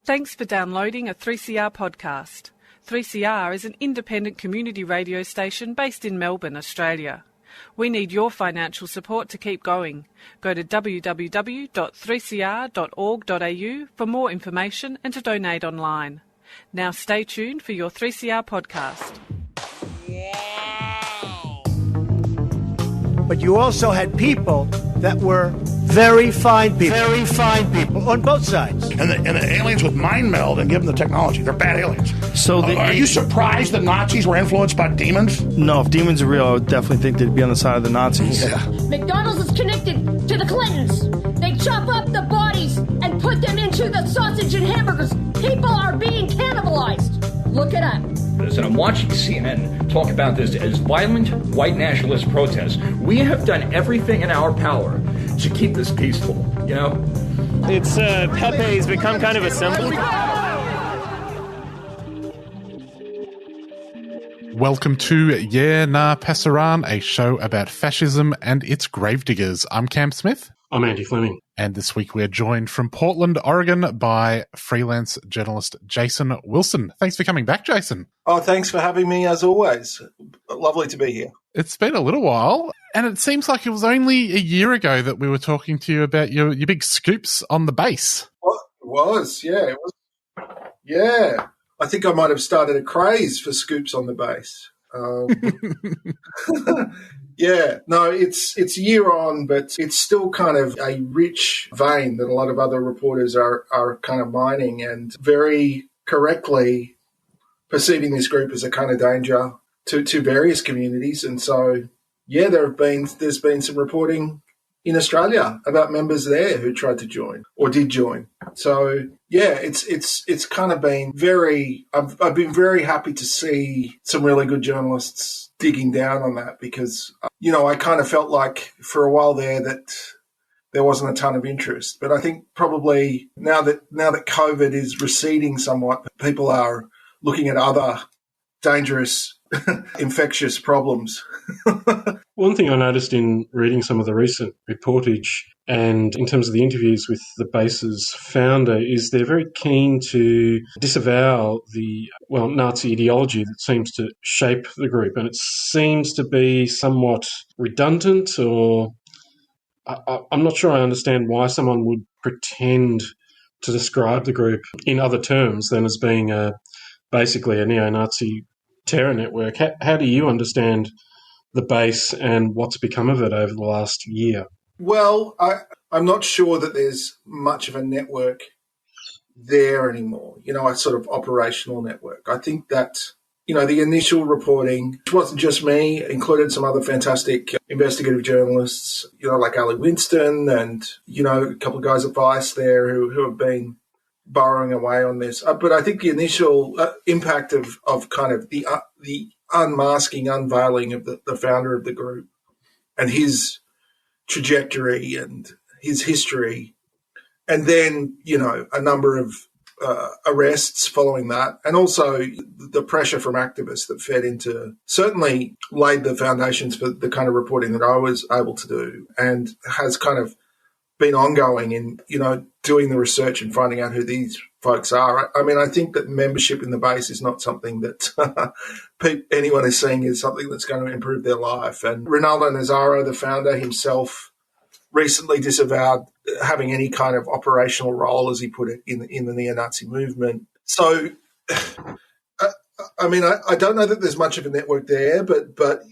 Thanks for downloading a 3CR podcast. 3CR is an independent community radio station based in Melbourne, Australia. We need your financial support to keep going. Go to www.3cr.org.au for more information and to donate online. Now stay tuned for your 3CR podcast. But you also had people that were very fine people on both sides. And the aliens would mind meld and give them the technology. They're bad aliens. So are you surprised that Nazis were influenced by demons? No, if demons are real, I would definitely think they'd be on the side of the Nazis. Yeah. McDonald's is connected to the Clintons. They chop up the bodies and put them into the sausage and hamburgers. People are being cannibalized. Look it up. And I'm watching CNN talk about this as violent white nationalist protests. We have done everything in our power to keep this peaceful, you know? It's Pepe's become kind of a symbol. Welcome to Yeah Nah Pasaran, a show about fascism and its gravediggers. I'm Cam Smith. I'm Andy Fleming. And this week we're joined from Portland, Oregon by freelance journalist Jason Wilson. Thanks for coming back, Jason. Oh, thanks for having me as always. Lovely to be here. It's been a little while, and it seems like it was only a year ago that we were talking to you about your big scoops on the base. Well, it was. Yeah. I think I might have started a craze for scoops on the base. Yeah, no, it's a year on, but it's still kind of a rich vein that a lot of other reporters are kind of mining and very correctly perceiving this group as a kind of danger to various communities. And so, yeah, there's been some reporting in Australia about members there who tried to join or did join. So, yeah, it's kind of been I've been very happy to see some really good journalists digging down on that because, I kind of felt like for a while there that there wasn't a ton of interest. But I think probably now that COVID is receding somewhat, people are looking at other dangerous infectious problems. One thing I noticed in reading some of the recent reportage and in terms of the interviews with the base's founder is they're very keen to disavow the, Nazi ideology that seems to shape the group. And it seems to be somewhat redundant, or I'm not sure I understand why someone would pretend to describe the group in other terms than as being basically a neo-Nazi terror network. How do you understand the base and what's become of it over the last year? Well, I'm not sure that there's much of a network there anymore, a sort of operational network. I think that, the initial reporting, which wasn't just me, included some other fantastic investigative journalists, like Ali Winston and, a couple of guys at Vice there who have been burrowing away on this. But I think the initial impact of kind of the unmasking, unveiling of the founder of the group and his trajectory and his history, and then, a number of arrests following that, and also the pressure from activists that fed into, certainly laid the foundations for the kind of reporting that I was able to do and has kind of been ongoing in, doing the research and finding out who these folks are. I mean, I think that membership in the base is not something that anyone is seeing as something that's going to improve their life. And Ronaldo Nazzaro, the founder himself, recently disavowed having any kind of operational role, as he put it, in the neo-Nazi movement. So, I don't know that there's much of a network there, but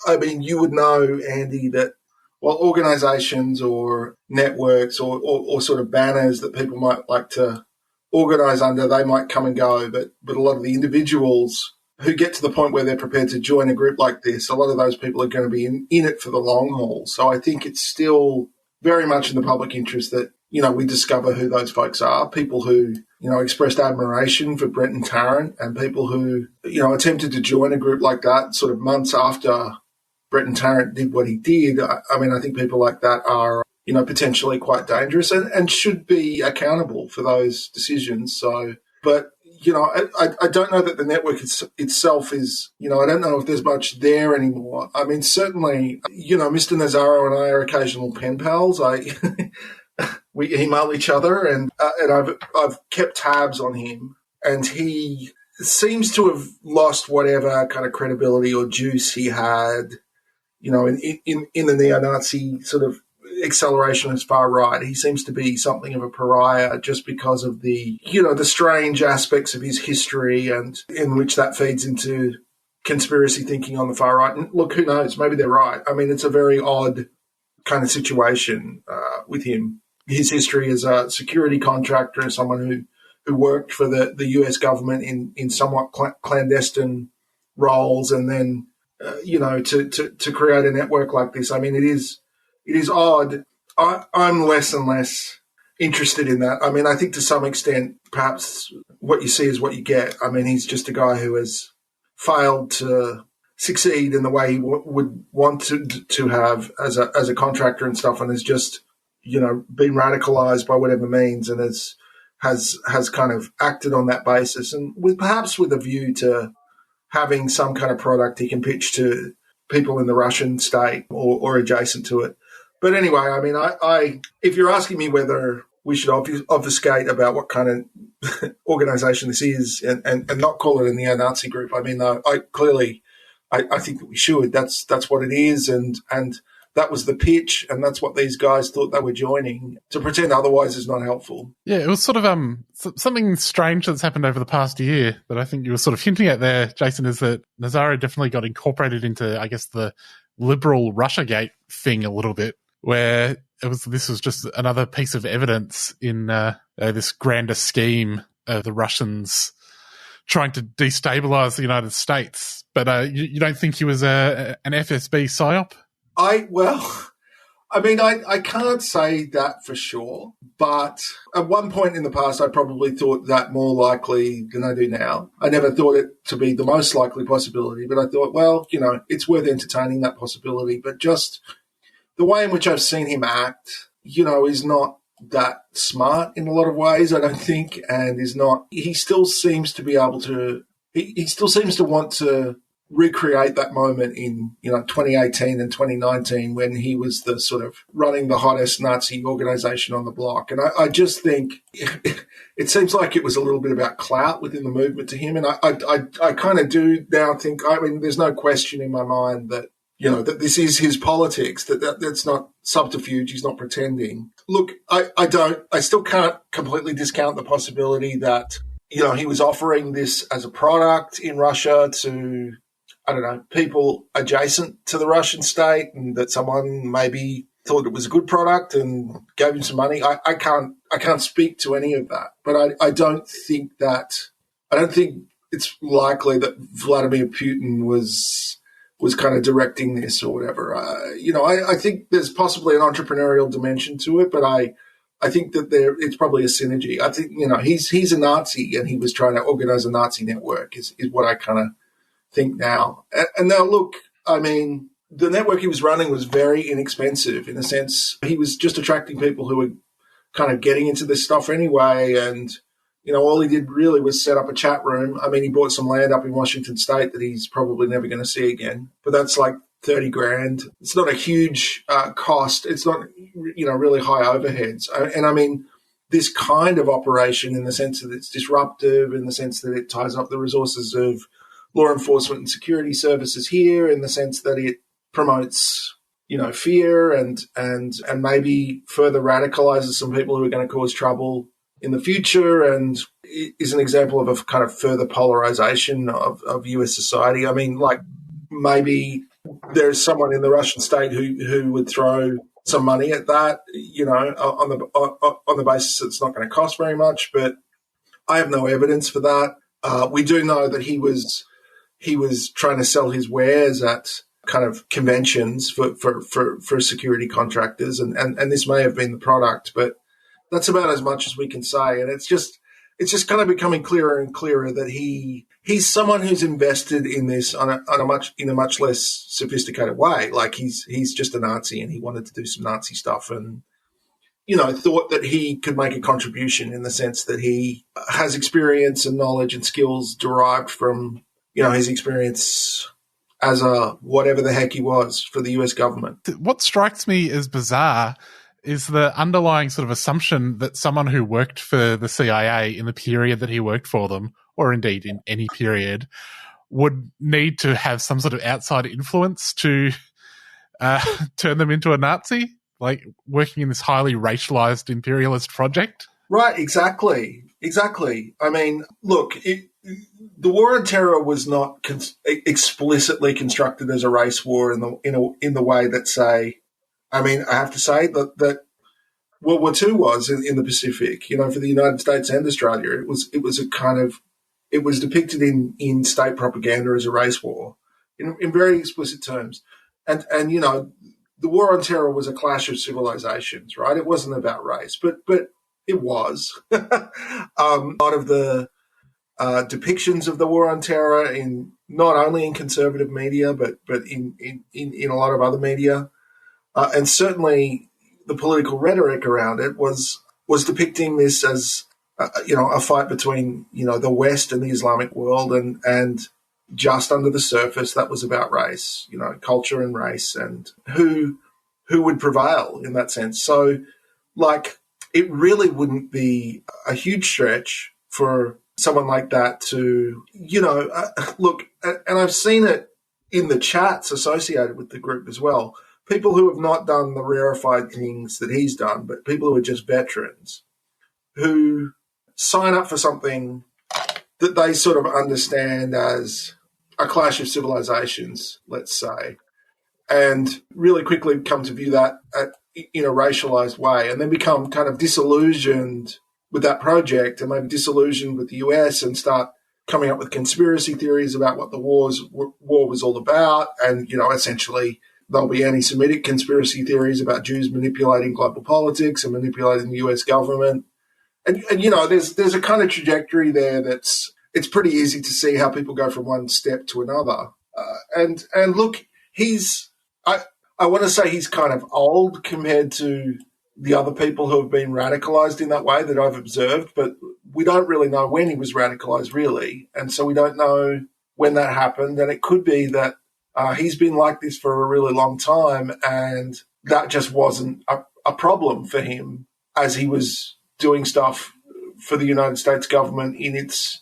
I mean, you would know, Andy, that while organisations or networks or sort of banners that people might like to organise under, they might come and go, but a lot of the individuals who get to the point where they're prepared to join a group like this, a lot of those people are going to be in it for the long haul. So I think it's still very much in the public interest that, we discover who those folks are, people who, expressed admiration for Brent and Tarrant, and people who, attempted to join a group like that sort of months after Brent and Tarrant did what he did. I think people like that are, potentially quite dangerous and should be accountable for those decisions. So, but, I don't know that the network itself is, I don't know if there's much there anymore. I mean, certainly, Mr. Nazzaro and I are occasional pen pals. we email each other, and I've kept tabs on him, and he seems to have lost whatever kind of credibility or juice he had, in the neo-Nazi sort of accelerationist far right. He seems to be something of a pariah just because of the strange aspects of his history, and in which that feeds into conspiracy thinking on the far right. And look, who knows? Maybe they're right. I mean, it's a very odd kind of situation with him. His history as a security contractor, someone who worked for the US government in somewhat clandestine roles, and then to create a network like this. I mean, it is odd. I'm less and less interested in that. I mean, I think to some extent, perhaps what you see is what you get. I mean, he's just a guy who has failed to succeed in the way he would want to have as a contractor and stuff, and has just been radicalized by whatever means, and has kind of acted on that basis, and perhaps with a view to having some kind of product he can pitch to people in the Russian state or adjacent to it. But anyway, I mean, I if you're asking me whether we should obfuscate about what kind of organization this is and not call it a neo-Nazi group, I mean, I think that we should. That's what it is, and that was the pitch, and that's what these guys thought they were joining. To pretend otherwise is not helpful. Yeah, it was sort of something strange that's happened over the past year that I think you were sort of hinting at there, Jason, is that Nazaro definitely got incorporated into, I guess, the liberal Russiagate thing a little bit, where this was just another piece of evidence in this grander scheme of the Russians trying to destabilize the United States. But you don't think he was an FSB psyop? I can't say that for sure, but at one point in the past, I probably thought that more likely than I do now. I never thought it to be the most likely possibility, but I thought, well, it's worth entertaining that possibility. But just the way in which I've seen him act, is not that smart in a lot of ways, I don't think, and he still seems to be able to, he still seems to want to recreate that moment in 2018 and 2019 when he was the sort of running the hottest Nazi organization on the block. And I just think it seems like it was a little bit about clout within the movement to him. And I kind of do now think, I mean, there's no question in my mind that, that this is his politics, that's not subterfuge. He's not pretending. Look, I still can't completely discount the possibility that, he was offering this as a product in Russia to, I don't know, people adjacent to the Russian state, and that someone maybe thought it was a good product and gave him some money. I can't speak to any of that, but I don't think it's likely that Vladimir Putin was kind of directing this or whatever. I think there's possibly an entrepreneurial dimension to it, but I think that it's probably a synergy. I think, he's a Nazi, and he was trying to organize a Nazi network is what I kind of think now. And now, look, I mean, the network he was running was very inexpensive in a sense. He was just attracting people who were kind of getting into this stuff anyway. And, all he did really was set up a chat room. I mean, he bought some land up in Washington State that he's probably never going to see again, but that's like $30,000. It's not a huge cost. It's not, really high overheads. And I mean, this kind of operation, in the sense that it's disruptive, in the sense that it ties up the resources of law enforcement and security services here, in the sense that it promotes, fear and maybe further radicalizes some people who are going to cause trouble in the future, and is an example of a kind of further polarization of US society. I mean, like, maybe there's someone in the Russian state who would throw some money at that, on the basis that it's not going to cost very much, but I have no evidence for that. We do know that he was trying to sell his wares at kind of conventions for security contractors, and this may have been the product, but that's about as much as we can say. And it's just kind of becoming clearer and clearer that he's someone who's invested in this in a much less sophisticated way. Like, he's just a Nazi, and he wanted to do some Nazi stuff, and thought that he could make a contribution in the sense that he has experience and knowledge and skills derived from his experience as a whatever the heck he was for the US government. What strikes me as bizarre is the underlying sort of assumption that someone who worked for the CIA in the period that he worked for them, or indeed in any period, would need to have some sort of outside influence to turn them into a Nazi, like working in this highly racialized imperialist project? Right, exactly. I mean, look, the war on terror was not explicitly constructed as a race war in the way that, say, I mean, I have to say that World War II was in the Pacific, for the United States and Australia. It was depicted in state propaganda as a race war in very explicit terms. And the war on terror was a clash of civilizations, right? It wasn't about race, but it was. A lot of the depictions of the war on terror in not only in conservative media, but in a lot of other media, and certainly the political rhetoric around it was depicting this as a fight between the West and the Islamic world, and just under the surface that was about race, culture and race, and who would prevail in that sense. So, like, it really wouldn't be a huge stretch for someone like that to, look, and I've seen it in the chats associated with the group as well. People who have not done the rarefied things that he's done, but people who are just veterans who sign up for something that they sort of understand as a clash of civilizations, let's say, and really quickly come to view that in a racialized way, and then become kind of disillusioned with that project, and maybe disillusioned with the US, and start coming up with conspiracy theories about what the war was all about. And, essentially there'll be anti-Semitic conspiracy theories about Jews manipulating global politics and manipulating the US government. And there's a kind of trajectory there it's pretty easy to see how people go from one step to another. And look, I want to say he's kind of old compared to the other people who have been radicalized in that way that I've observed, but we don't really know when he was radicalized, really. And so we don't know when that happened. And it could be that he's been like this for a really long time, and that just wasn't a problem for him as he was doing stuff for the United States government in its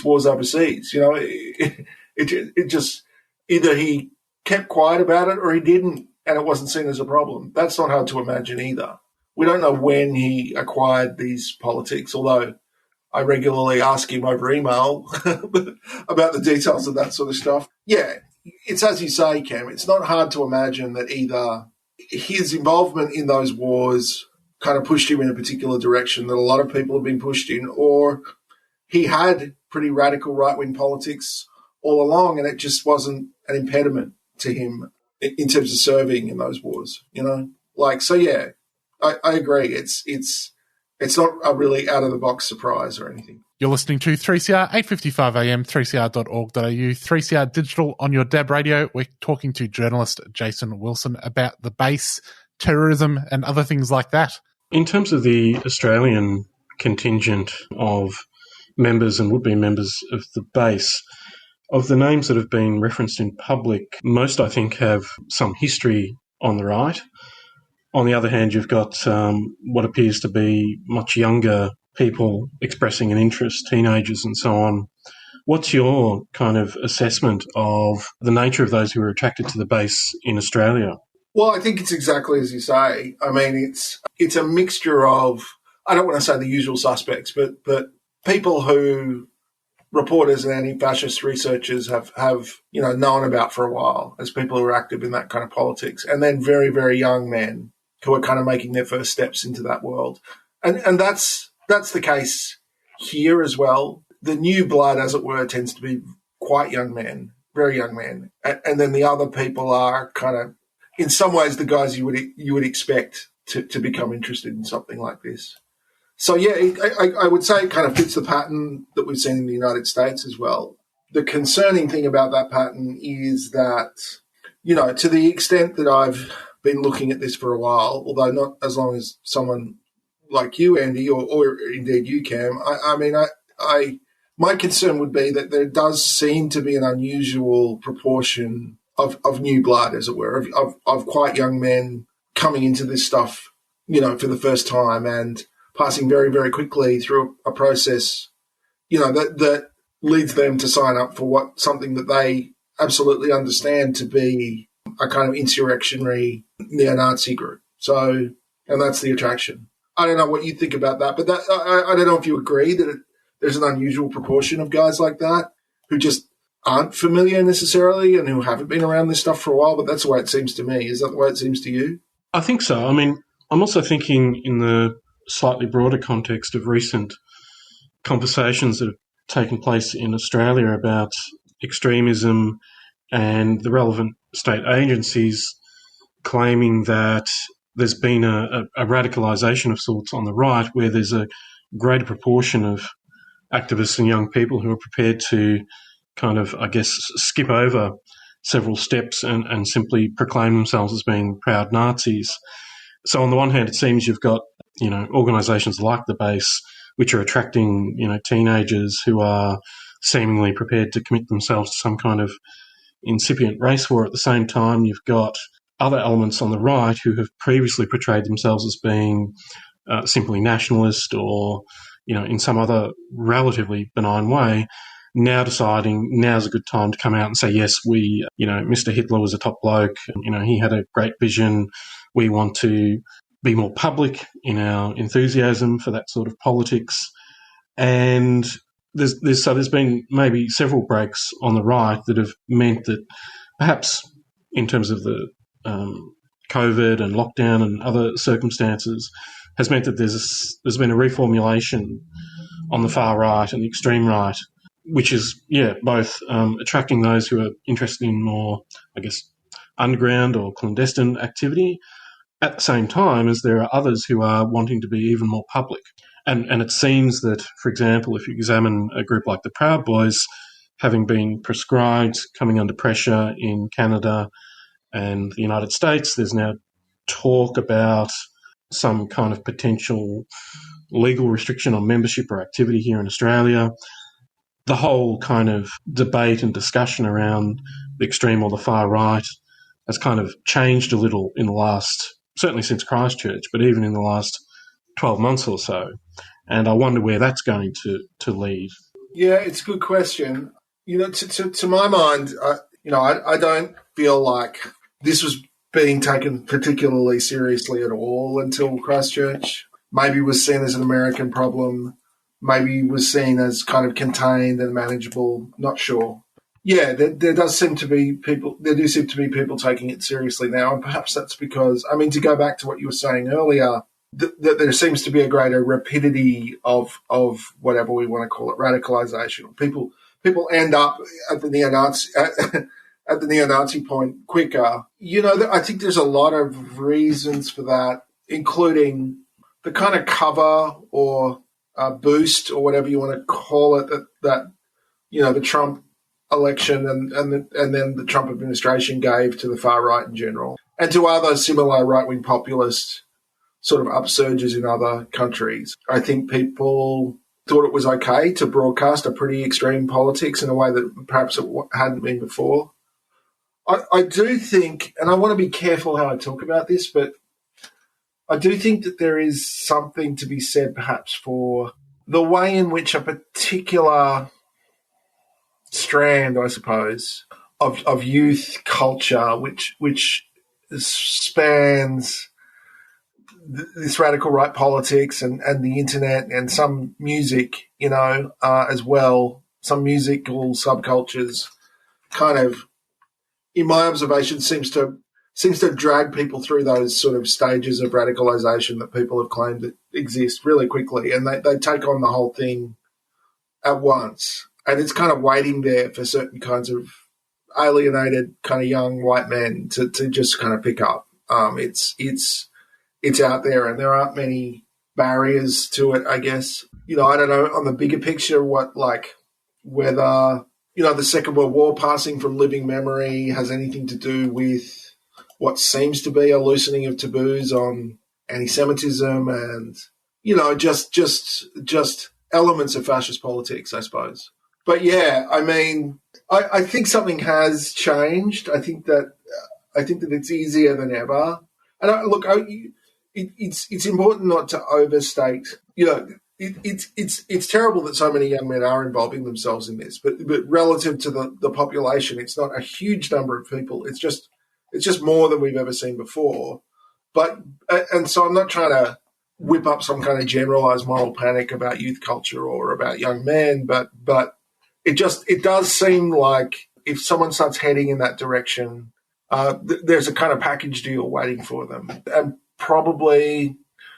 wars overseas. It just, either he kept quiet about it or he didn't, and it wasn't seen as a problem. That's not hard to imagine either. We don't know when he acquired these politics, although I regularly ask him over email about the details of that sort of stuff. Yeah, it's as you say, Cam, it's not hard to imagine that either his involvement in those wars kind of pushed him in a particular direction that a lot of people have been pushed in, or he had pretty radical right-wing politics all along, and it just wasn't an impediment to him in terms of serving in those wars, So, yeah, I agree. It's not a really out-of-the-box surprise or anything. You're listening to 3CR, 8:55 AM, 3cr.org.au, 3CR Digital on your DAB radio. We're talking to journalist Jason Wilson about the base, terrorism, and other things like that. In terms of the Australian contingent of members and would-be members of the base, of the names that have been referenced in public, most, I think, have some history on the right. On the other hand, you've got what appears to be much younger people expressing an interest, teenagers and so on. What's your kind of assessment of the nature of those who are attracted to the base in Australia? Well, I think it's exactly as you say. I mean, it's a mixture of, I don't want to say the usual suspects, but people who reporters and anti-fascist researchers have known about for a while as people who are active in that kind of politics, and then very, very young men who are kind of making their first steps into that world. And that's the case here as well. The new blood, as it were, tends to be quite young men, very young men. And then the other people are kind of, in some ways, the guys you would expect to become interested in something like this. So, yeah, I would say it kind of fits the pattern that we've seen in the United States as well. The concerning thing about that pattern is that, to the extent that I've been looking at this for a while, although not as long as someone like you, Andy, or indeed you, Cam, my concern would be that there does seem to be an unusual proportion of new blood, as it were, of quite young men coming into this stuff for the first time and passing very, very quickly through a process, that leads them to sign up for something that they absolutely understand to be a kind of insurrectionary neo-Nazi group. So, and that's the attraction. I don't know what you think about that, but I don't know if you agree that there's an unusual proportion of guys like that who just aren't familiar necessarily and who haven't been around this stuff for a while, but that's the way it seems to me. Is that the way it seems to you? I think so. I mean, I'm also thinking in the slightly broader context of recent conversations that have taken place in Australia about extremism and the relevant state agencies claiming that there's been a radicalisation of sorts on the right, where there's a greater proportion of activists and young people who are prepared to kind of, I guess, skip over several steps and simply proclaim themselves as being proud Nazis. So on the one hand, it seems you've got, organisations like the Base, which are attracting, teenagers who are seemingly prepared to commit themselves to some kind of incipient race war. At the same time, you've got other elements on the right who have previously portrayed themselves as being simply nationalist or, in some other relatively benign way, now deciding now's a good time to come out and say, yes, we, Mr. Hitler was a top bloke, he had a great vision. We want to be more public in our enthusiasm for that sort of politics. And there's been maybe several breaks on the right that have meant that perhaps in terms of the COVID and lockdown and other circumstances has meant that there's been a reformulation on the far right and the extreme right, which is, both attracting those who are interested in more, I guess, underground or clandestine activity, at the same time as there are others who are wanting to be even more public. And it seems that, for example, if you examine a group like the Proud Boys, having been proscribed, coming under pressure in Canada and the United States, there's now talk about some kind of potential legal restriction on membership or activity here in Australia. The whole kind of debate and discussion around the extreme or the far right has kind of changed a little in the last, certainly since Christchurch, but even in the last 12 months or so. And I wonder where that's going to lead. Yeah, it's a good question. To my mind, I don't feel like this was being taken particularly seriously at all until Christchurch. Maybe was seen as an American problem. Maybe was seen as kind of contained and manageable. Not sure. Yeah, there do seem to be people taking it seriously now, and perhaps that's because, to go back to what you were saying earlier, that there seems to be a greater rapidity of whatever we want to call it, radicalisation. People end up at the neo-Nazi point quicker. I think there's a lot of reasons for that, including the kind of cover or boost or whatever you want to call it that the Trump election and then the Trump administration gave to the far right in general, and to other similar right-wing populist sort of upsurges in other countries. I think people thought it was okay to broadcast a pretty extreme politics in a way that perhaps it hadn't been before. I do think, and I want to be careful how I talk about this, but I do think that there is something to be said perhaps for the way in which a particular strand, I suppose, of youth culture, which spans this radical right politics and the internet and some music, as well, some musical subcultures, kind of, in my observation, seems to drag people through those sort of stages of radicalisation that people have claimed that exist really quickly, and they take on the whole thing at once. And it's kind of waiting there for certain kinds of alienated kind of young white men to just kind of pick up. It's out there, and there aren't many barriers to it, I guess. I don't know, on the bigger picture, whether, the Second World War passing from living memory has anything to do with what seems to be a loosening of taboos on anti-Semitism and, just elements of fascist politics, I suppose. But yeah, I think something has changed. I think that it's easier than ever. And it's important not to overstate. It's terrible that so many young men are involving themselves in this, but relative to the population, it's not a huge number of people. It's just more than we've ever seen before. And so I'm not trying to whip up some kind of generalized moral panic about youth culture or about young men, but it does seem like if someone starts heading in that direction, there's a kind of package deal waiting for them. And probably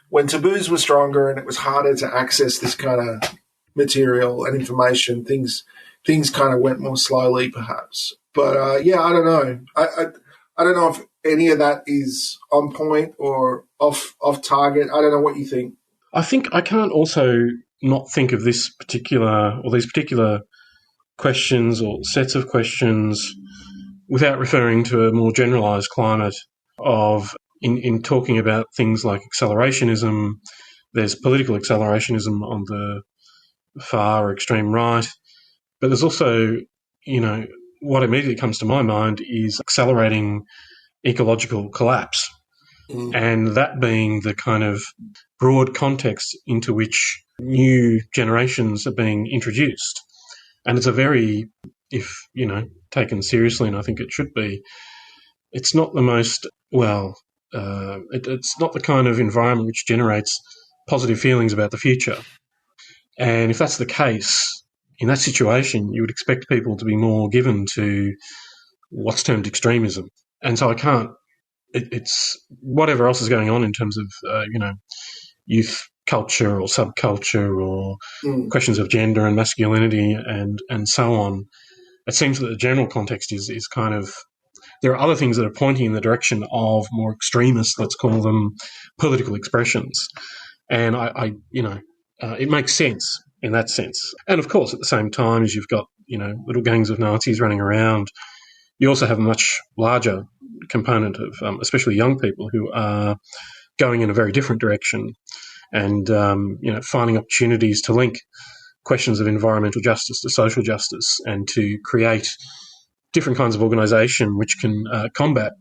when taboos were stronger and it was harder to access this kind of material and information, things kind of went more slowly, perhaps. But I don't know. I don't know if any of that is on point or off target. I don't know what you think. I think I can't also not think of these particular questions or sets of questions without referring to a more generalised climate of in talking about things like accelerationism. There's political accelerationism on the far or extreme right, but there's also, what immediately comes to my mind is accelerating ecological collapse, and that being the kind of broad context into which new generations are being introduced. And it's a very, if, taken seriously, and I think it should be, it's not the most, it's not the kind of environment which generates positive feelings about the future. And if that's the case, in that situation, you would expect people to be more given to what's termed extremism. And so it's whatever else is going on in terms of, youth culture or subculture or questions of gender and masculinity and so on. It seems that the general context is kind of, there are other things that are pointing in the direction of more extremist, let's call them, political expressions. And it makes sense in that sense. And of course, at the same time as you've got, little gangs of Nazis running around, you also have a much larger component of, especially young people who are going in a very different direction and, finding opportunities to link questions of environmental justice to social justice and to create different kinds of organisation which can combat,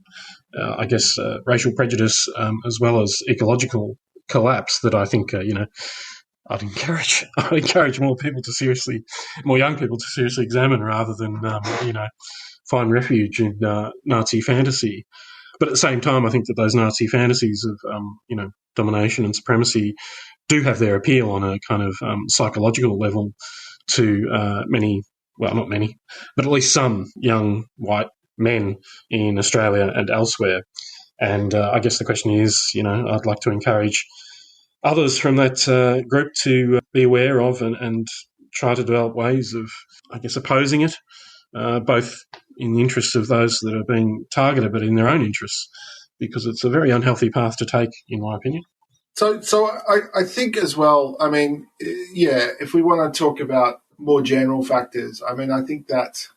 racial prejudice as well as ecological collapse that I think, I'd encourage more young people to seriously examine rather than, find refuge in Nazi fantasy. But at the same time, I think that those Nazi fantasies of, domination and supremacy do have their appeal on a kind of psychological level to many, well, not many, but at least some young white men in Australia and elsewhere. And I guess the question is, I'd like to encourage others from that group to be aware of and try to develop ways of, opposing it, both in the interests of those that are being targeted, but in their own interests, because it's a very unhealthy path to take, in my opinion. So I think as well, if we want to talk about more general factors, I think that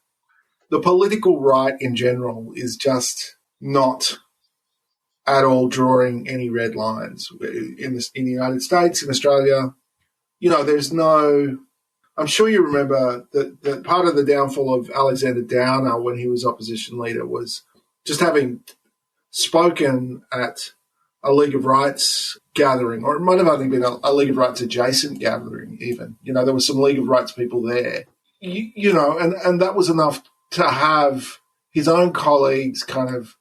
the political right in general is just not at all drawing any red lines in the United States, in Australia. There's no. I'm sure you remember that part of the downfall of Alexander Downer when he was opposition leader was just having spoken at a League of Rights gathering, or it might have only been a League of Rights adjacent gathering even. There were some League of Rights people there, and that was enough to have his own colleagues kind of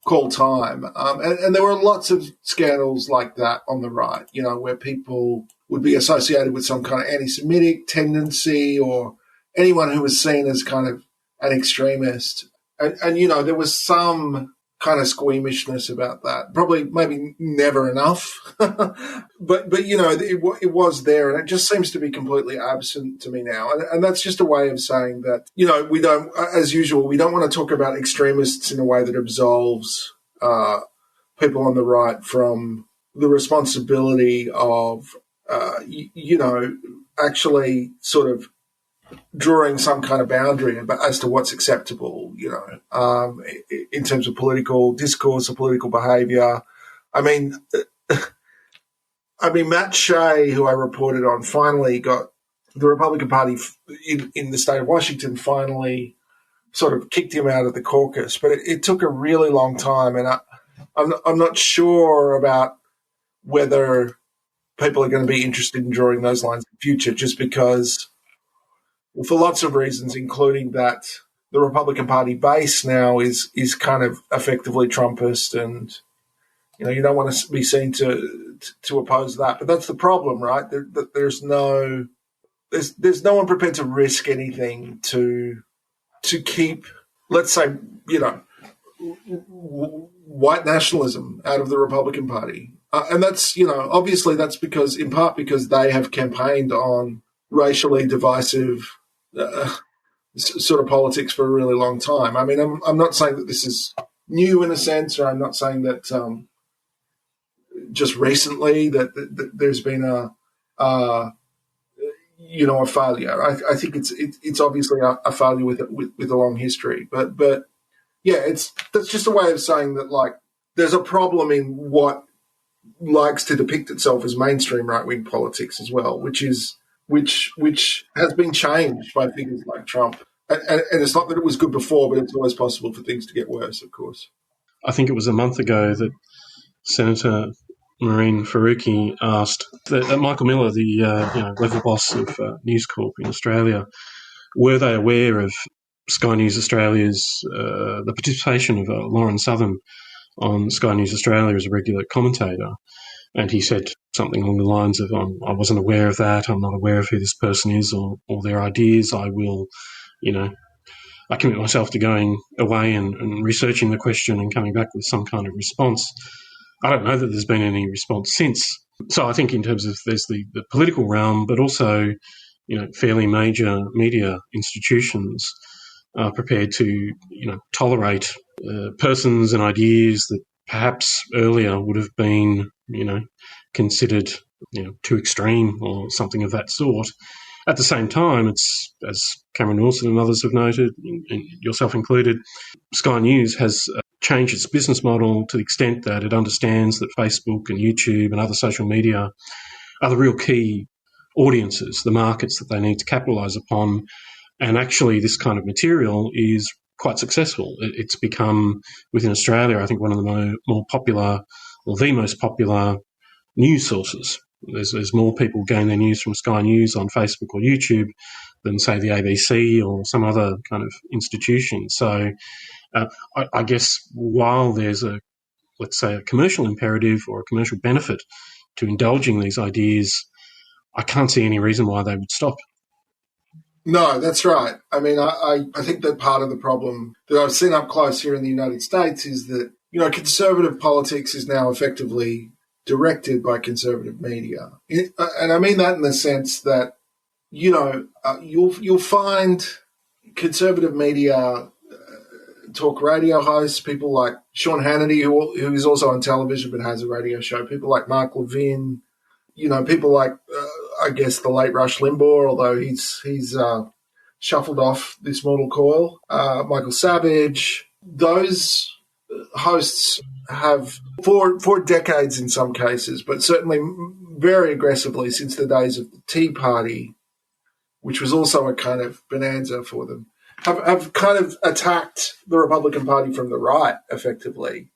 call time. And there were lots of scandals like that on the right, where people would be associated with some kind of anti-Semitic tendency or anyone who was seen as kind of an extremist. And there was some kind of squeamishness about that. Probably maybe never enough. but it was there, and it just seems to be completely absent to me now. And that's just a way of saying that, we don't, as usual, we don't want to talk about extremists in a way that absolves people on the right from the responsibility of, actually sort of drawing some kind of boundary as to what's acceptable, in terms of political discourse or political behaviour. Matt Shea, who I reported on, finally got the Republican Party in the state of Washington finally sort of kicked him out of the caucus, but it took a really long time, and I'm not sure about whether people are going to be interested in drawing those lines in the future, just because, well, for lots of reasons, including that the Republican Party base now is kind of effectively Trumpist, and you don't want to be seen to oppose that. But that's the problem, right? There's no one prepared to risk anything to keep, let's say, white nationalism out of the Republican Party. And that's, obviously that's in part because they have campaigned on racially divisive sort of politics for a really long time. I mean, I'm not saying that this is new in a sense, or I'm not saying that just recently that there's been a failure. I think it's obviously a failure with a long history, but yeah, that's just a way of saying that, like, there's a problem in what likes to depict itself as mainstream right-wing politics as well, which has been changed by figures like Trump. And it's not that it was good before, but it's always possible for things to get worse, of course. I think it was a month ago that Senator Maureen Faruqi asked that Michael Miller, the level boss of News Corp in Australia, were they aware of Sky News Australia's the participation of Lauren Southern on Sky News Australia as a regular commentator. And he said something along the lines of, I wasn't aware of that, I'm not aware of who this person is or their ideas. I will, I commit myself to going away and researching the question and coming back with some kind of response. I don't know that there's been any response since. So I think in terms of there's the political realm, but also, fairly major media institutions are prepared to, tolerate persons and ideas that perhaps earlier would have been, considered, too extreme or something of that sort. At the same time, it's, as Cameron Wilson and others have noted, and yourself included, Sky News has changed its business model to the extent that it understands that Facebook and YouTube and other social media are the real key audiences, the markets that they need to capitalise upon. And actually, this kind of material is quite successful. It's become, within Australia, I think one of the more popular, or the most popular news sources. There's more people getting their news from Sky News on Facebook or YouTube than, say, the ABC or some other kind of institution. So I guess while there's let's say, a commercial imperative or a commercial benefit to indulging these ideas, I can't see any reason why they would stop. No, that's right. I mean, I think that part of the problem that I've seen up close here in the United States is that, conservative politics is now effectively directed by conservative media. And I mean that in the sense that, you'll find conservative media talk radio hosts, people like Sean Hannity, who is also on television but has a radio show, people like Mark Levin, people like, I guess, the late Rush Limbaugh, although he's shuffled off this mortal coil, Michael Savage. Those hosts have, for decades in some cases, but certainly very aggressively since the days of the Tea Party, which was also a kind of bonanza for them, have kind of attacked the Republican Party from the right, effectively,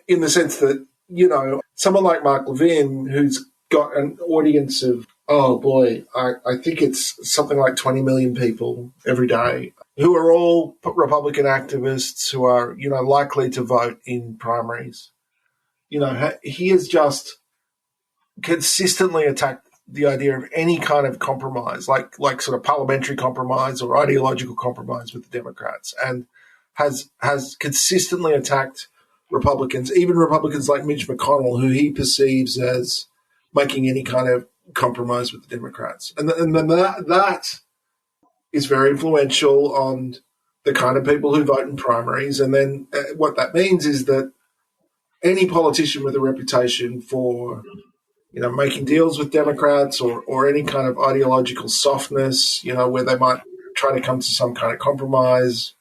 in the sense that, someone like Mark Levin, who's got an audience of, I think it's something like 20 million people every day, who are all Republican activists who are, likely to vote in primaries. He has just consistently attacked the idea of any kind of compromise, like sort of parliamentary compromise or ideological compromise with the Democrats, and has consistently attacked Republicans, even Republicans like Mitch McConnell, who he perceives as making any kind of compromise with the Democrats. And then that is very influential on the kind of people who vote in primaries. And then what that means is that any politician with a reputation for, making deals with Democrats or any kind of ideological softness, where they might try to come to some kind of compromise,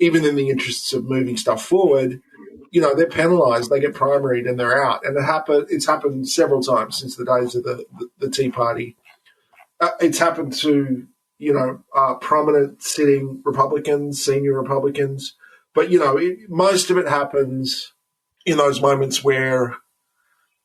even in the interests of moving stuff forward, they're penalised, they get primaried and they're out. And it's happened several times since the days of the Tea Party. It's happened to, prominent sitting Republicans, senior Republicans. But, most of it happens in those moments where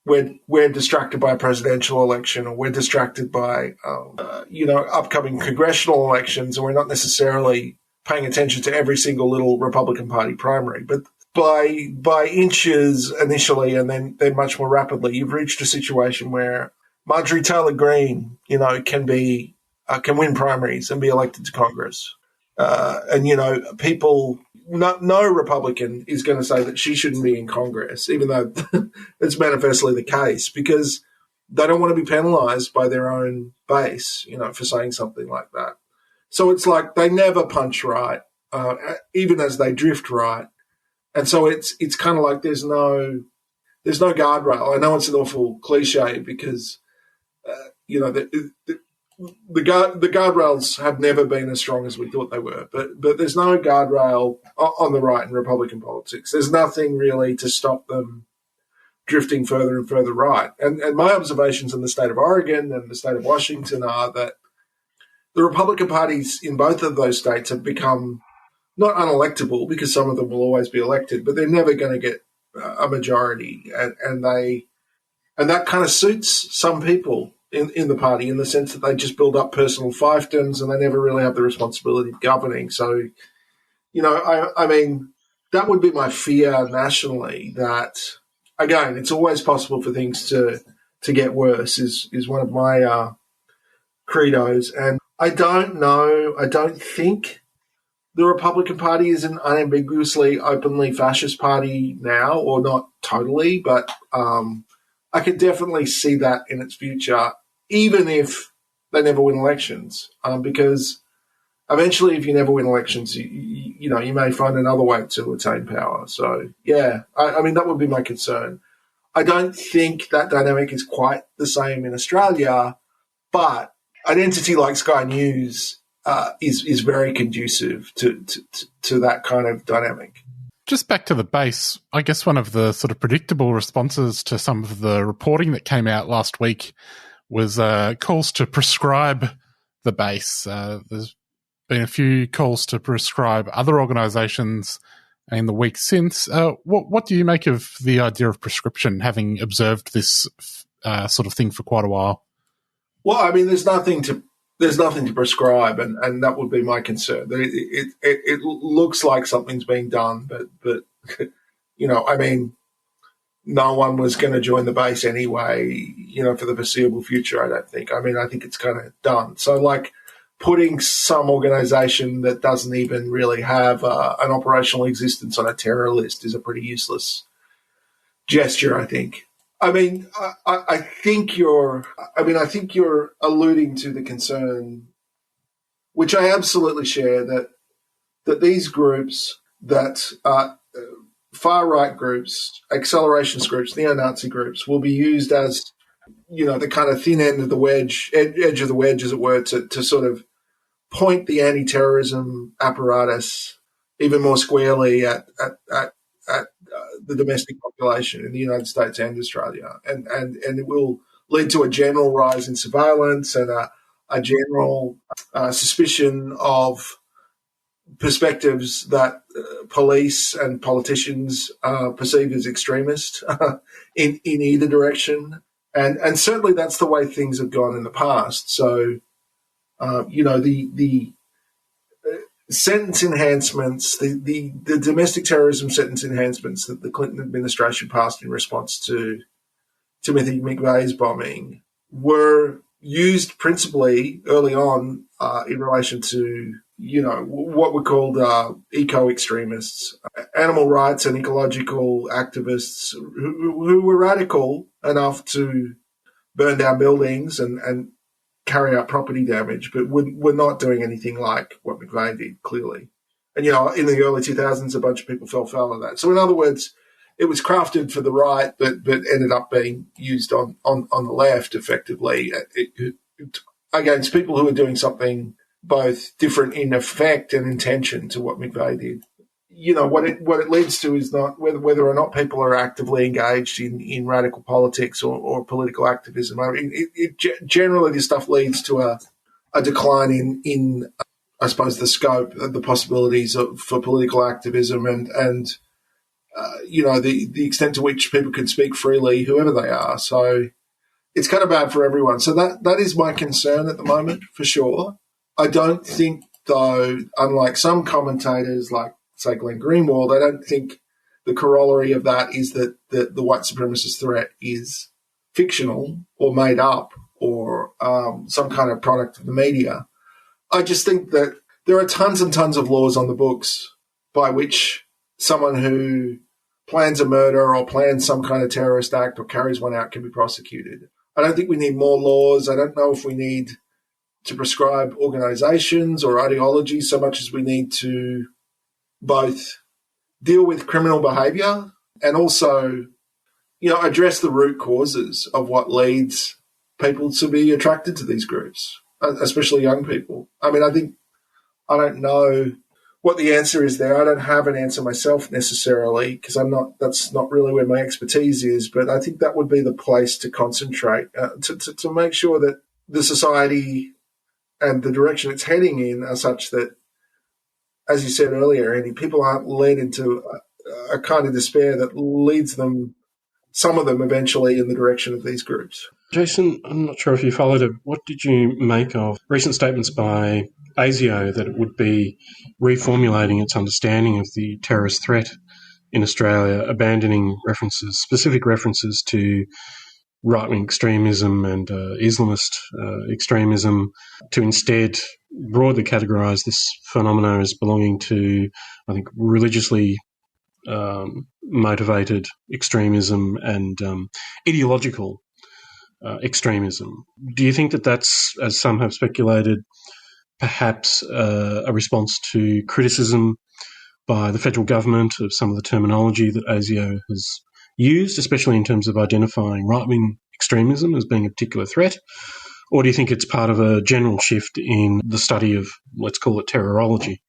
we're distracted by a presidential election, or we're distracted by upcoming congressional elections, and we're not necessarily paying attention to every single little Republican Party primary. But by inches initially, and then much more rapidly, you've reached a situation where Marjorie Taylor Greene, can win primaries and be elected to Congress. People, no Republican is going to say that she shouldn't be in Congress, even though it's manifestly the case, because they don't want to be penalised by their own base, for saying something like that. So it's like they never punch right, even as they drift right. And so it's kind of like there's no guardrail. I know it's an awful cliche because, the guardrails have never been as strong as we thought they were, but there's no guardrail on the right in Republican politics. There's nothing really to stop them drifting further and further right. And my observations in the state of Oregon and the state of Washington are that the Republican parties in both of those states have become not unelectable, because some of them will always be elected, but they're never going to get a majority, and that kind of suits some people in the party, in the sense that they just build up personal fiefdoms and they never really have the responsibility of governing. So, I mean, that would be my fear nationally, that, again, it's always possible for things to get worse is one of my credos. And I don't think the Republican Party is an unambiguously, openly fascist party now, or not totally, but I could definitely see that in its future, even if they never win elections, because eventually, if you never win elections, you may find another way to attain power. So, yeah, I mean, that would be my concern. I don't think that dynamic is quite the same in Australia, but an entity like Sky News is very conducive to that kind of dynamic. Just back to the base, I guess one of the sort of predictable responses to some of the reporting that came out last week was calls to prescribe the base. There's been a few calls to prescribe other organisations in the week since. What do you make of the idea of prescription, having observed this sort of thing for quite a while? Well, I mean, there's nothing to prescribe, and that would be my concern. That it looks like something's being done, but I mean, no one was going to join the base anyway, for the foreseeable future, I don't think. I mean, I think it's kind of done. So, like, putting some organisation that doesn't even really have an operational existence on a terror list is a pretty useless gesture, I think. I mean, I think you're alluding to the concern, which I absolutely share, that these groups, that far-right groups, accelerationist groups, neo-Nazi groups, will be used as, the kind of thin end of the wedge, edge of the wedge, as it were, to sort of point the anti-terrorism apparatus even more squarely at the domestic population in the United States and Australia. And it will lead to a general rise in surveillance and a general suspicion of perspectives that police and politicians perceive as extremist in either direction. And certainly that's the way things have gone in the past. So, the sentence enhancements, the domestic terrorism sentence enhancements that the Clinton administration passed in response to Timothy McVeigh's bombing were used principally early on in relation to, what were called eco-extremists, animal rights and ecological activists who were radical enough to burn down buildings and carry out property damage, but were not doing anything like what McVeigh did, clearly. And, in the early 2000s, a bunch of people fell foul of that. So, in other words, it was crafted for the right, but ended up being used on the left effectively against people who were doing something both different in effect and intention to what McVeigh did. What it leads to is not whether or not people are actively engaged in radical politics or political activism. I mean, generally this stuff leads to a decline in I suppose the scope, the possibilities for political activism, and the extent to which people can speak freely, whoever they are. So it's kind of bad for everyone. So that is my concern at the moment, for sure. I don't think, though, unlike some commentators like, say, Glenn Greenwald, I don't think the corollary of that is that the white supremacist threat is fictional or made up or some kind of product of the media. I just think that there are tons and tons of laws on the books by which someone who plans a murder or plans some kind of terrorist act or carries one out can be prosecuted. I don't think we need more laws. I don't know if we need to prescribe organisations or ideologies so much as we need to both deal with criminal behaviour and also, address the root causes of what leads people to be attracted to these groups, especially young people. I mean, I don't know what the answer is there. I don't have an answer myself necessarily because that's not really where my expertise is, but I think that would be the place to concentrate, to make sure that the society and the direction it's heading in are such that, as you said earlier, Andy, people aren't led into a kind of despair that leads them, some of them eventually, in the direction of these groups. Jason, I'm not sure if you followed it. What did you make of recent statements by ASIO that it would be reformulating its understanding of the terrorist threat in Australia, abandoning specific references to right-wing extremism and Islamist extremism, to instead broadly categorise this phenomena as belonging to, I think, religiously motivated extremism and ideological extremism. Do you think that that's, as some have speculated, perhaps a response to criticism by the federal government of some of the terminology that ASIO has used, especially in terms of identifying right-wing extremism as being a particular threat? Or do you think it's part of a general shift in the study of, let's call it, terrorology?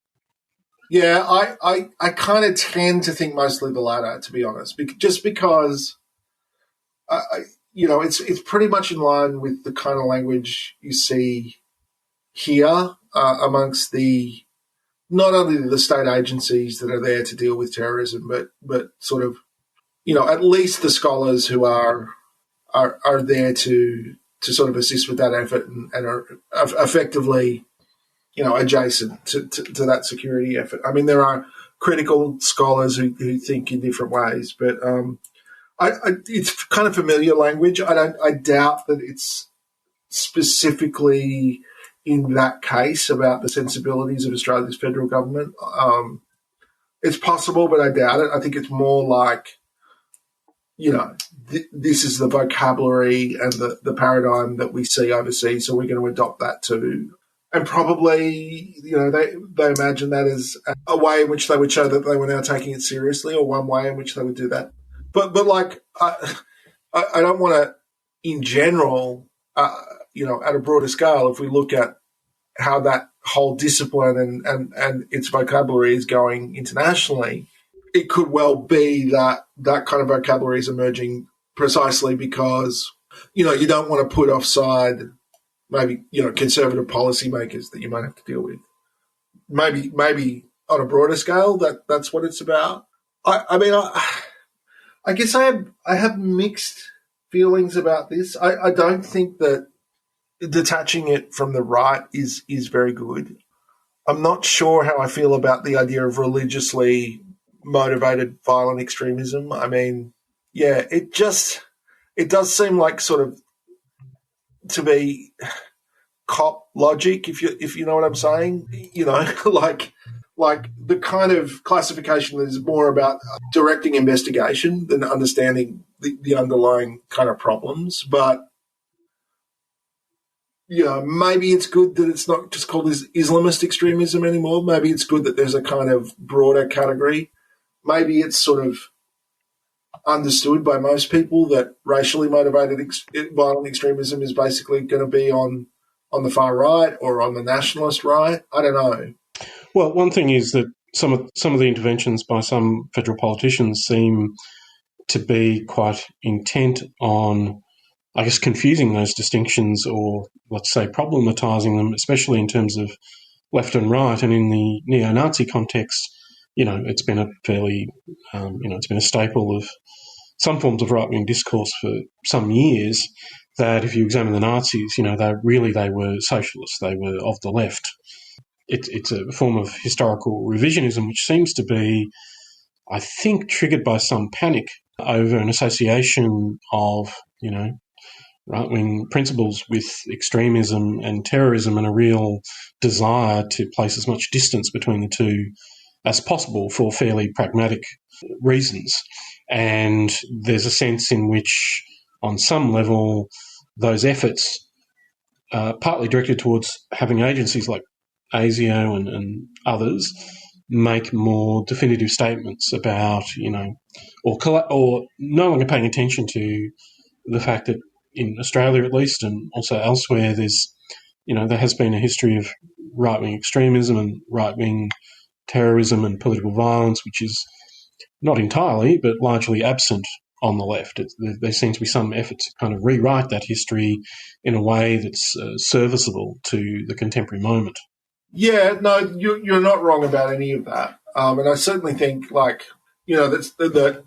Yeah, I kind of tend to think mostly the latter, to be honest, just because, it's pretty much in line with the kind of language you see here amongst not only the state agencies that are there to deal with terrorism, but sort of, at least the scholars who are there to sort of assist with that effort and are effectively, adjacent to that security effort. I mean, there are critical scholars who think in different ways, but it's kind of familiar language. I doubt that it's specifically in that case about the sensibilities of Australia's federal government. It's possible, but I doubt it. I think it's more like, this is the vocabulary and the paradigm that we see overseas, so we're going to adopt that too. And probably, they imagine that as a way in which they would show that they were now taking it seriously, or one way in which they would do that. But like, I don't want to, in general, at a broader scale, if we look at how that whole discipline and its vocabulary is going internationally, it could well be that kind of vocabulary is emerging precisely because, you don't want to put offside maybe, conservative policymakers that you might have to deal with. Maybe on a broader scale, that's what it's about. I guess I have mixed feelings about this. I don't think that detaching it from the right is very good. I'm not sure how I feel about the idea of religiously motivated violent extremism. I mean, yeah, it does seem like sort of to be cop logic, if you know what I'm saying. Like the kind of classification that is more about directing investigation than understanding the underlying kind of problems. But, maybe it's good that it's not just called Islamist extremism anymore. Maybe it's good that there's a kind of broader category. Maybe it's sort of understood by most people that racially motivated violent extremism is basically going to be on the far right or on the nationalist right. I don't know. Well, one thing is that some of the interventions by some federal politicians seem to be quite intent on, I guess, confusing those distinctions or, let's say, problematising them, especially in terms of left and right. And in the neo-Nazi context, it's been a fairly, it's been a staple of some forms of right-wing discourse for some years, that if you examine the Nazis, they were socialists, they were of the left. It's a form of historical revisionism which seems to be, I think, triggered by some panic over an association of, right-wing principles with extremism and terrorism, and a real desire to place as much distance between the two as possible for fairly pragmatic reasons. And there's a sense in which, on some level, those efforts are partly directed towards having agencies like ASIO and others make more definitive statements about, or no longer paying attention to the fact that in Australia, at least, and also elsewhere, there has been a history of right-wing extremism and right-wing terrorism and political violence, which is not entirely, but largely absent on the left. There seems to be some effort to kind of rewrite that history in a way that's serviceable to the contemporary moment. Yeah, no, you're not wrong about any of that. And I certainly think, that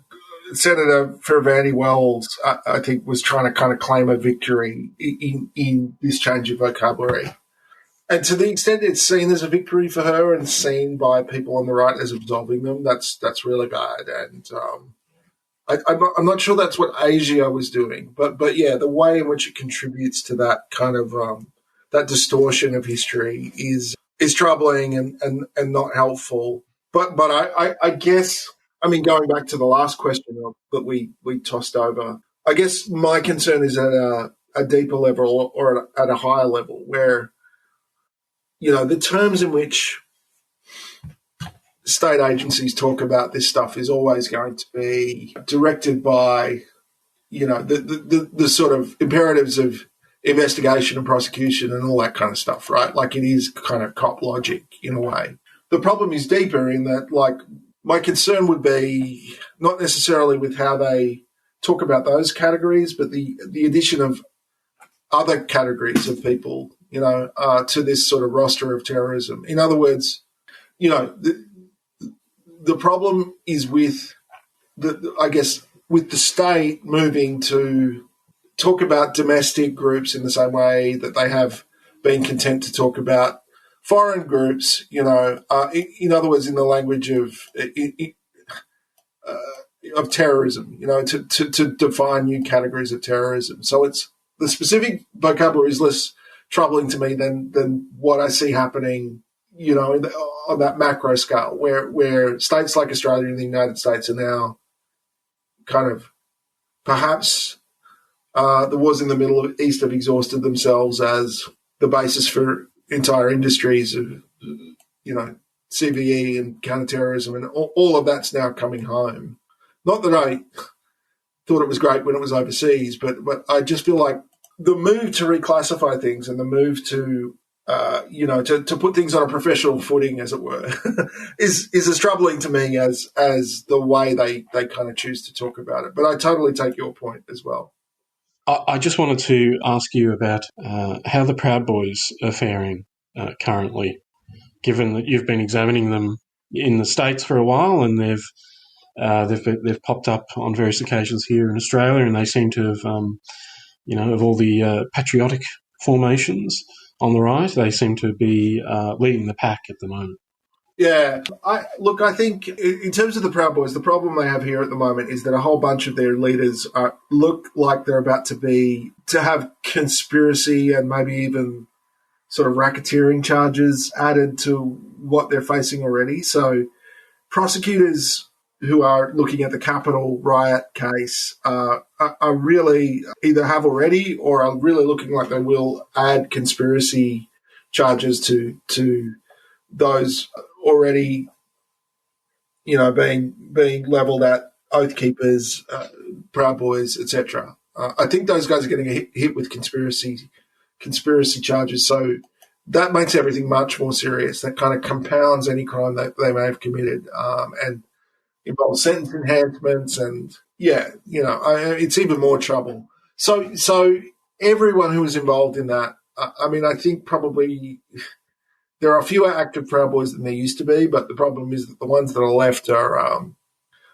Senator Fierravanti Wells, I think, was trying to kind of claim a victory in this change of vocabulary. And to the extent it's seen as a victory for her and seen by people on the right as absolving them, that's really bad. And I'm not sure that's what Asia was doing, but yeah, the way in which it contributes to that kind of that distortion of history is troubling and not helpful. But I guess, going back to the last question that we tossed over, I guess my concern is at a deeper level or at a higher level where, the terms in which state agencies talk about this stuff is always going to be directed by, the sort of imperatives of investigation and prosecution and all that kind of stuff, right? Like, it is kind of cop logic in a way. The problem is deeper in that, my concern would be not necessarily with how they talk about those categories, but the addition of other categories of people, to this sort of roster of terrorism. In other words, the problem is with with the state moving to talk about domestic groups in the same way that they have been content to talk about foreign groups, in other words, in the language of terrorism, to define new categories of terrorism. So it's the specific vocabulary is less troubling to me than what I see happening, on that macro scale, where states like Australia and the United States are now kind of perhaps the wars in the Middle East have exhausted themselves as the basis for entire industries of, CVE and counterterrorism, and all of that's now coming home. Not that I thought it was great when it was overseas, but I just feel like the move to reclassify things and the move to, to put things on a professional footing, as it were, is as troubling to me as the way they kind of choose to talk about it. But I totally take your point as well. I just wanted to ask you about how the Proud Boys are faring currently, given that you've been examining them in the States for a while, and they've popped up on various occasions here in Australia, and they seem to have, of all the patriotic formations on the right, they seem to be leading the pack at the moment. Yeah. I think in terms of the Proud Boys, the problem they have here at the moment is that a whole bunch of their leaders look like they're about to have conspiracy and maybe even sort of racketeering charges added to what they're facing already. So prosecutors who are looking at the Capitol riot case are really either have already or are really looking like they will add conspiracy charges to those already, being levelled at Oath Keepers, Proud Boys, etc. I think those guys are getting hit with conspiracy charges, so that makes everything much more serious. That kind of compounds any crime that they may have committed, and involves sentence enhancements, and it's even more trouble. So everyone who was involved in that, I think probably there are fewer active Proud Boys than there used to be, but the problem is that the ones that are left are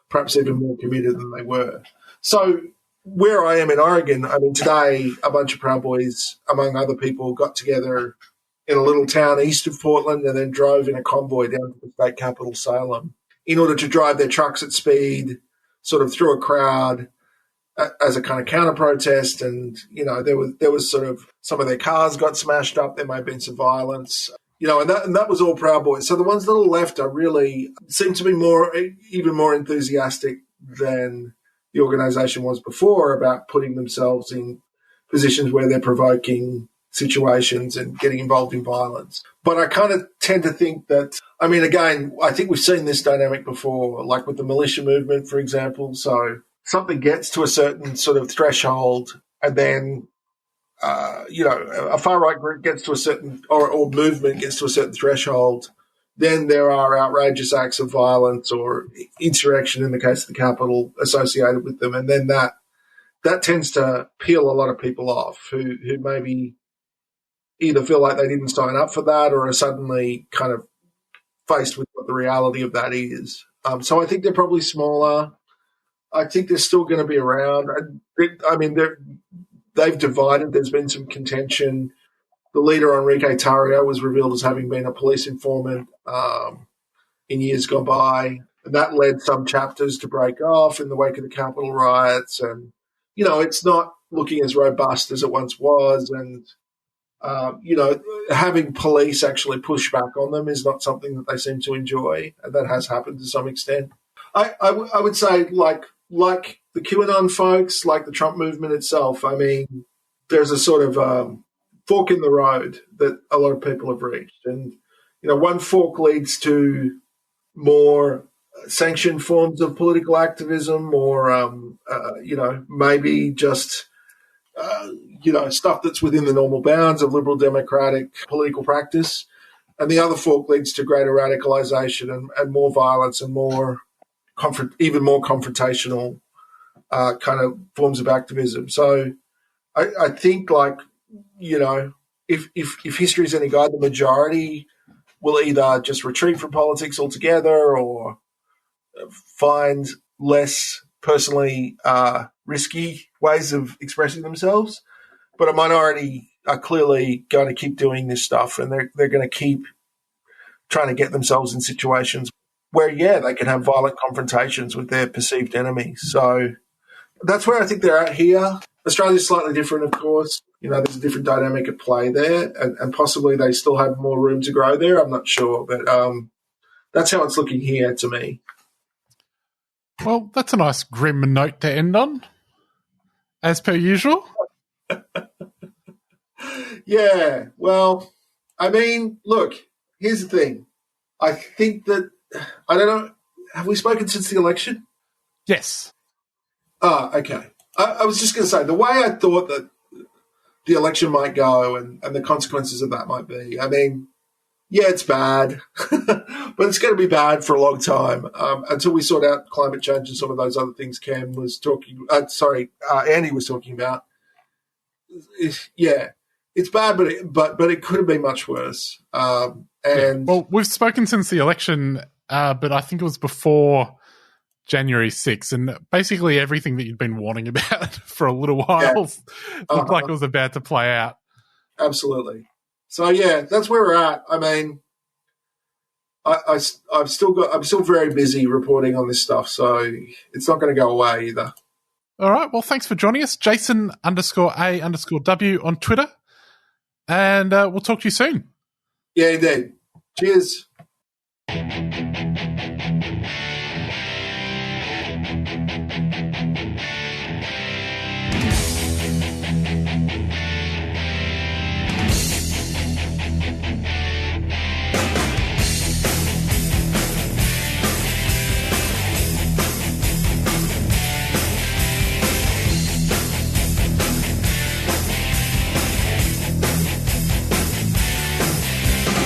perhaps even more committed than they were. So where I am in Oregon, I mean, today a bunch of Proud Boys, among other people, got together in a little town east of Portland and then drove in a convoy down to the state capital, Salem, in order to drive their trucks at speed, sort of through a crowd as a kind of counter-protest. And, you know, there was sort of some of their cars got smashed up. There may have been some violence. You know, and that was all Proud Boys. So the ones that are left are really seem to be even more enthusiastic than the organisation was before about putting themselves in positions where they're provoking situations and getting involved in violence. But I kind of tend to think that, I mean, again, I think we've seen this dynamic before, like with the militia movement, for example. So something gets to a certain sort of threshold and then you know, a far-right group gets to a certain, or movement gets to a certain threshold, then there are outrageous acts of violence or insurrection in the case of the Capitol associated with them. And then that tends to peel a lot of people off who maybe either feel like they didn't sign up for that or are suddenly kind of faced with what the reality of that is. So I think they're probably smaller. I think they're still going to be around. I mean, they've divided. There's been some contention. The leader, Enrique Tarrio, was revealed as having been a police informant in years gone by. And that led some chapters to break off in the wake of the Capitol riots. And, you know, it's not looking as robust as it once was. And, you know, having police actually push back on them is not something that they seem to enjoy. And that has happened to some extent. I would say, like the QAnon folks, like the Trump movement itself, I mean, there's a sort of fork in the road that a lot of people have reached. And, you know, one fork leads to more sanctioned forms of political activism or, you know, maybe just, you know, stuff that's within the normal bounds of liberal democratic political practice. And the other fork leads to greater radicalization and more violence and more even more confrontational kind of forms of activism. So I think, like, you know, if history is any guide, the majority will either just retreat from politics altogether or find less personally risky ways of expressing themselves. But a minority are clearly going to keep doing this stuff, and they're going to keep trying to get themselves in situations where, yeah, they can have violent confrontations with their perceived enemies. So that's where I think they're at here. Australia's slightly different, of course. You know, there's a different dynamic at play there, and possibly they still have more room to grow there. I'm not sure, but that's how it's looking here to me. Well, that's a nice grim note to end on, as per usual. Yeah, well, I mean, look, here's the thing. I think that, I don't know, have we spoken since the election? Yes. Okay. I was just going to say, the way I thought that the election might go and the consequences of that might be, I mean, yeah, it's bad, but it's going to be bad for a long time until we sort out climate change and some of those other things Andy was talking about. Yeah, it's bad, but it could have been much worse. Well, we've spoken since the election, but I think it was before January 6th, and basically everything that you'd been warning about for a little while looked like it was about to play out. Absolutely. So yeah, that's where we're at. I mean, I'm still very busy reporting on this stuff, so it's not going to go away either. All right. Well, thanks for joining us, Jason_A_W on Twitter, and we'll talk to you soon. Yeah, indeed. Cheers.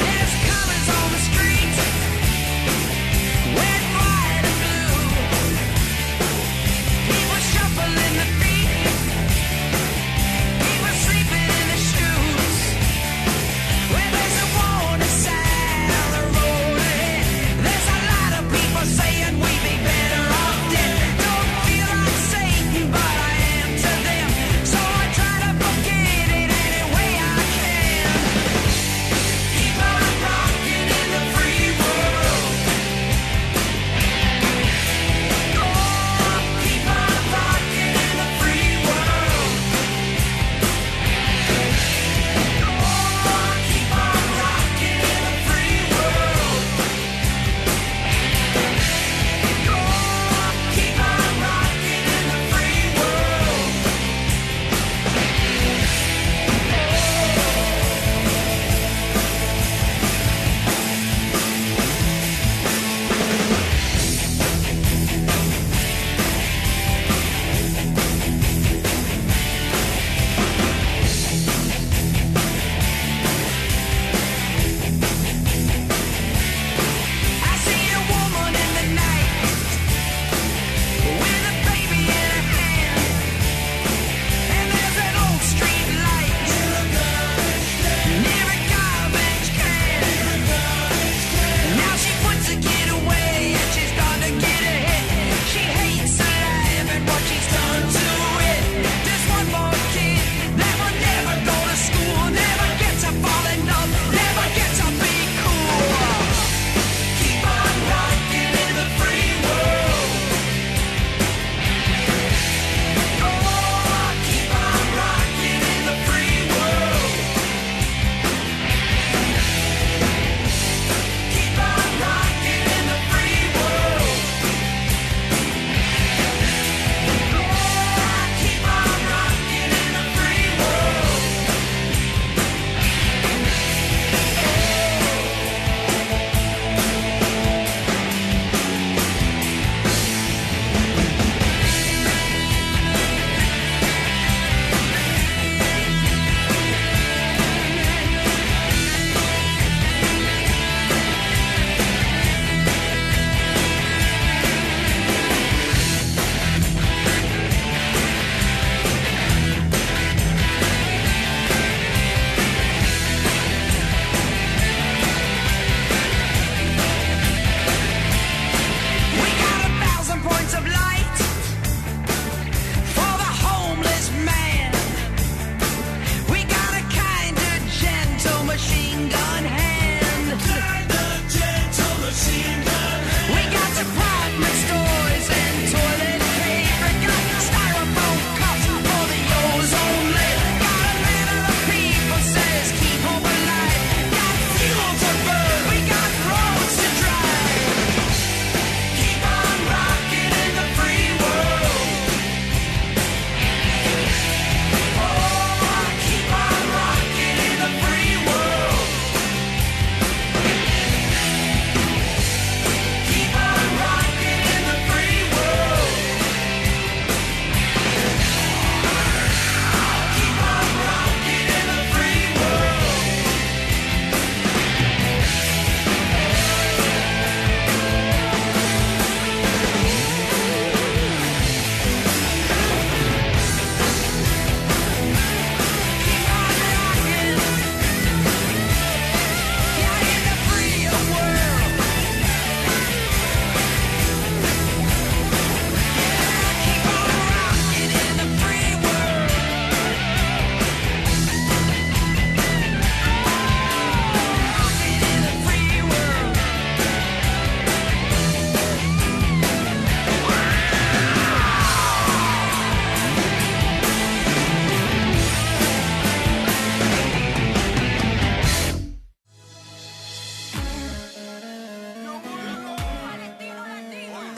There's colors on the street.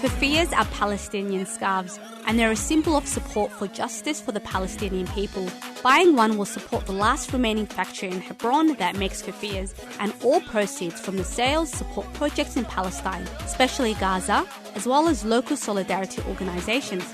Keffiyehs are Palestinian scarves, and they're a symbol of support for justice for the Palestinian people. Buying one will support the last remaining factory in Hebron that makes keffiyehs, and all proceeds from the sales support projects in Palestine, especially Gaza, as well as local solidarity organisations.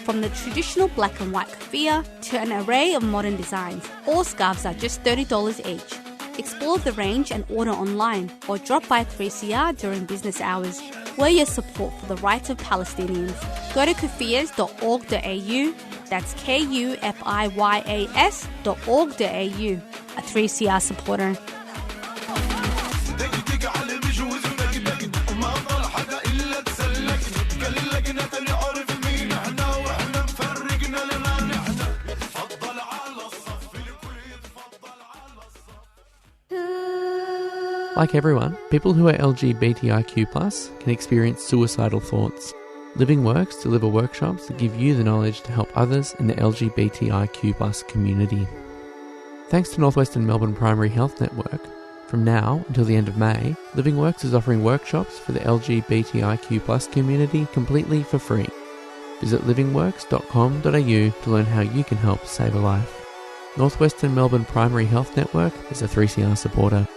From the traditional black and white keffiyeh to an array of modern designs, all scarves are just $30 each. Explore the range and order online, or drop by 3CR during business hours. We're your support for the rights of Palestinians. Go to keffiyehs.org.au, that's KUFIYAS.org.au, a 3CR supporter. Like everyone, people who are LGBTIQ+ can experience suicidal thoughts. Living Works deliver workshops that give you the knowledge to help others in the LGBTIQ+ community. Thanks to Northwestern Melbourne Primary Health Network, from now until the end of May, Living Works is offering workshops for the LGBTIQ+ community completely for free. Visit livingworks.com.au to learn how you can help save a life. Northwestern Melbourne Primary Health Network is a 3CR supporter.